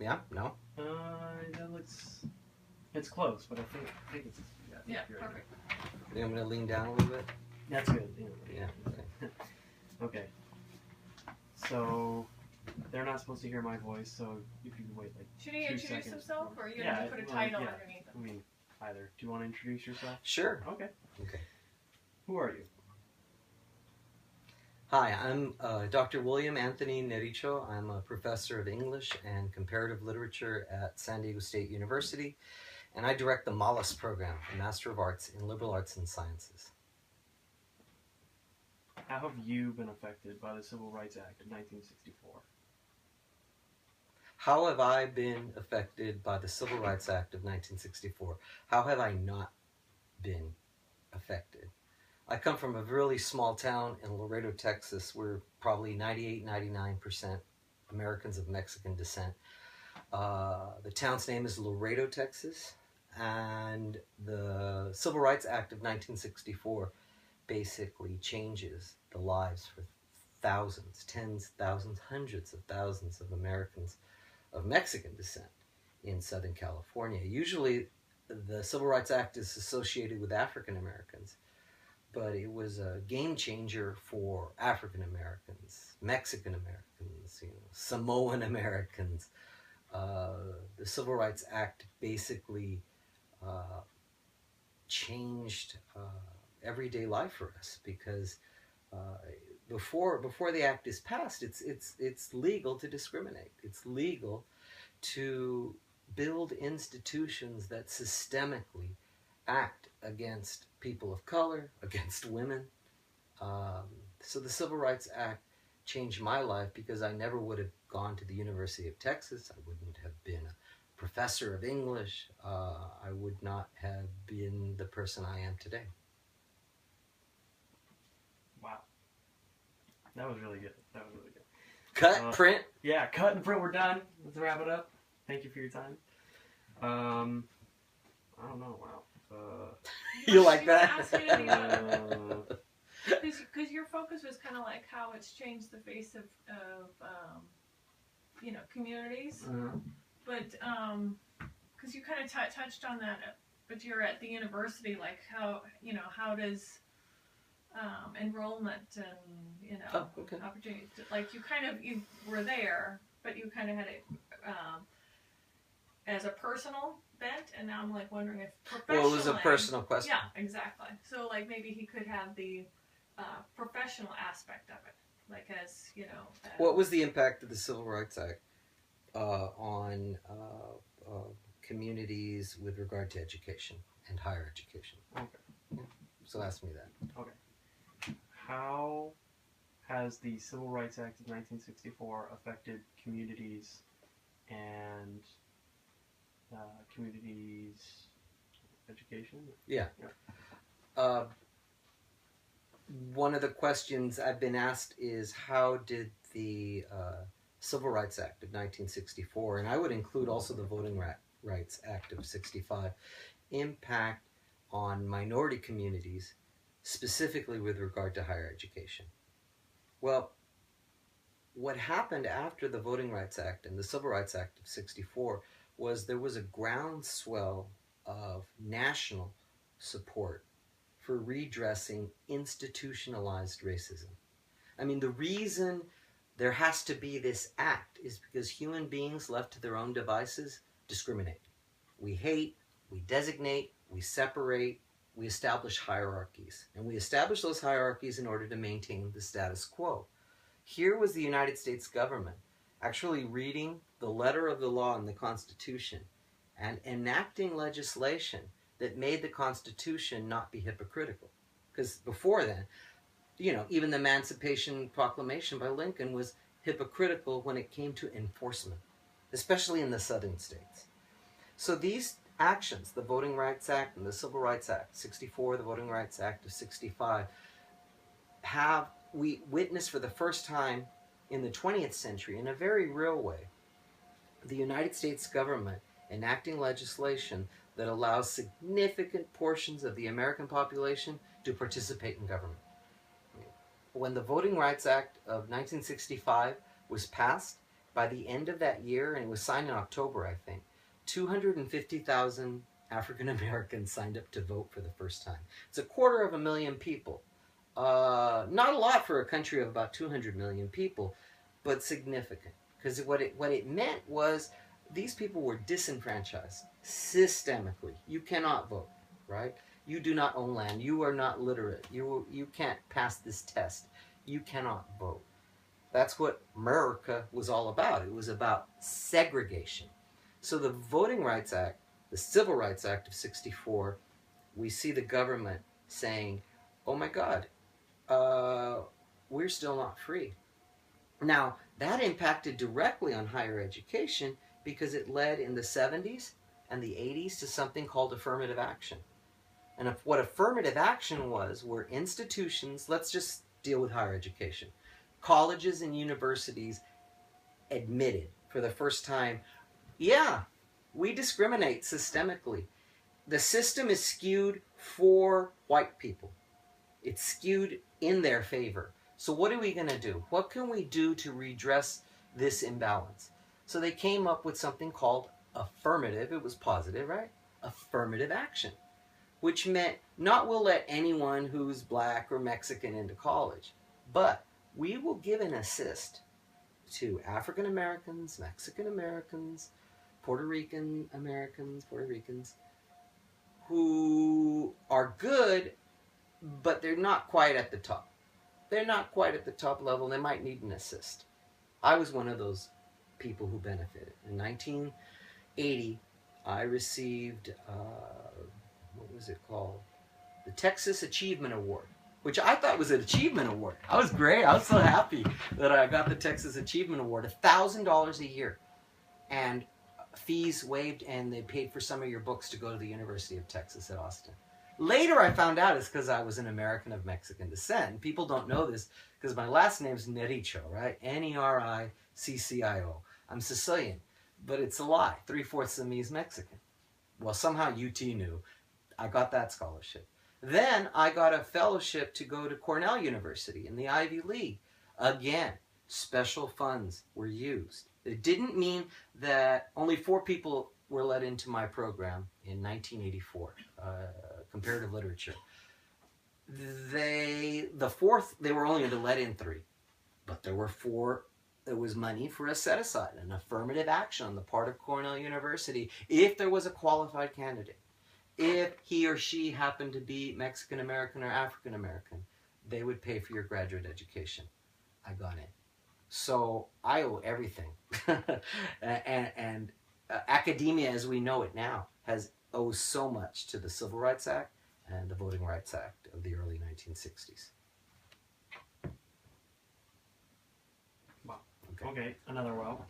Yeah? No? That looks... It's close, but I think it's... Yeah, perfect. I'm going to lean down a little bit. That's good. Yeah, okay. Okay. So, they're not supposed to hear my voice, so if you could wait like Should he 2 introduce seconds himself, or are you yeah, going to put a title yeah. underneath him? I mean, either. Do you want to introduce yourself? Sure. Okay. Okay. Who are you? Hi, I'm Dr. William Anthony Nericho. I'm a professor of English and comparative literature at San Diego State University, and I direct the MALIS program, a Master of Arts in Liberal Arts and Sciences. How have you been affected by the Civil Rights Act of 1964? How have I been affected by the Civil Rights Act of 1964? How have I not been affected? I come from a really small town in Laredo, Texas. We're probably 98-99% Americans of Mexican descent. The town's name is Laredo, Texas, and the Civil Rights Act of 1964 basically changes the lives for thousands, tens, thousands, hundreds of thousands of Americans of Mexican descent in Southern California. Usually the Civil Rights Act is associated with African Americans, but it was a game changer for African Americans, Mexican Americans, Samoan Americans. The Civil Rights Act basically changed everyday life for us, because before the act is passed, it's legal to discriminate. It's legal to build institutions that systemically act against people of color, against women. So the Civil Rights Act changed my life, because I never would have gone to the University of Texas. I wouldn't have been a professor of English. I would not have been the person I am today. Wow. That was really good. That was really good. Cut, print. Yeah, cut and print. We're done. Let's wrap it up. Thank you for your time. I don't know. Wow. You like that? Because your focus was kind of like how it's changed the face of communities. But because you kind of touched on that, but you're at the university, like how does enrollment and opportunities, like you were there, but you kind of had it as a personal bent, and now I'm like wondering if professionally. Well, it was a personal question. Yeah, exactly. So like maybe he could have the professional aspect of it, like as what was the impact of the Civil Rights Act on communities with regard to education and higher education? Okay. Yeah. So ask me that. Okay. How has the Civil Rights Act of 1964 affected communities and communities' education? Yeah. One of the questions I've been asked is, how did the Civil Rights Act of 1964, and I would include also the Voting Rights Act of 65, impact on minority communities, specifically with regard to higher education? Well, what happened after the Voting Rights Act and the Civil Rights Act of 64 was there was a groundswell of national support for redressing institutionalized racism. I mean, the reason there has to be this act is because human beings left to their own devices discriminate. We hate, we designate, we separate, we establish hierarchies. And we establish those hierarchies in order to maintain the status quo. Here was the United States government actually reading the letter of the law in the Constitution and enacting legislation that made the Constitution not be hypocritical. Because before then, even the Emancipation Proclamation by Lincoln was hypocritical when it came to enforcement, especially in the southern states. So these actions, the Voting Rights Act and the Civil Rights Act, 64, the Voting Rights Act of 65, we witnessed for the first time in the 20th century, in a very real way, the United States government enacting legislation that allows significant portions of the American population to participate in government. When the Voting Rights Act of 1965 was passed, by the end of that year, and it was signed in October, I think, 250,000 African Americans signed up to vote for the first time. It's 250,000 people. Not a lot for a country of about 200 million people, but significant. Because what it meant was these people were disenfranchised systemically. You cannot vote, right? You do not own land. You are not literate. You can't pass this test. You cannot vote. That's what America was all about. It was about segregation. So the Voting Rights Act, the Civil Rights Act of 64, we see the government saying, oh my God, we're still not free. Now, that impacted directly on higher education because it led in the 70s and the 80s to something called affirmative action. And what affirmative action was were institutions, let's just deal with higher education. Colleges and universities admitted for the first time, yeah, we discriminate systemically. The system is skewed for white people. It's skewed in their favor. So what are we going to do? What can we do to redress this imbalance? So they came up with something called affirmative, it was positive, right? Affirmative action, which meant not we'll let anyone who's black or Mexican into college, but we will give an assist to African Americans, Mexican Americans, Puerto Ricans, who are good, but they're not quite at the top. They're not quite at the top level. They might need an assist. I was one of those people who benefited. In 1980, I received, what was it called? The Texas Achievement Award, which I thought was an achievement award. I was great. I was so happy that I got the Texas Achievement Award. $1,000 a year. And fees waived, and they paid for some of your books to go to the University of Texas at Austin. Later I found out it's because I was an American of Mexican descent. And people don't know this because my last name's Nericcio, right? Nericcio. I'm Sicilian, but it's a lie. 3/4 of me is Mexican. Well, somehow UT knew. I got that scholarship. Then I got a fellowship to go to Cornell University in the Ivy League. Again, special funds were used. It didn't mean that only 4 people were let into my program in 1984, comparative literature. They were only going to let in 3, but there were 4. There was money for a set-aside, an affirmative action on the part of Cornell University if there was a qualified candidate. If he or she happened to be Mexican American or African American, they would pay for your graduate education. I got in. So I owe everything. and academia as we know it now owes so much to the Civil Rights Act and the Voting Rights Act of the early 1960s. Wow. Okay, another well.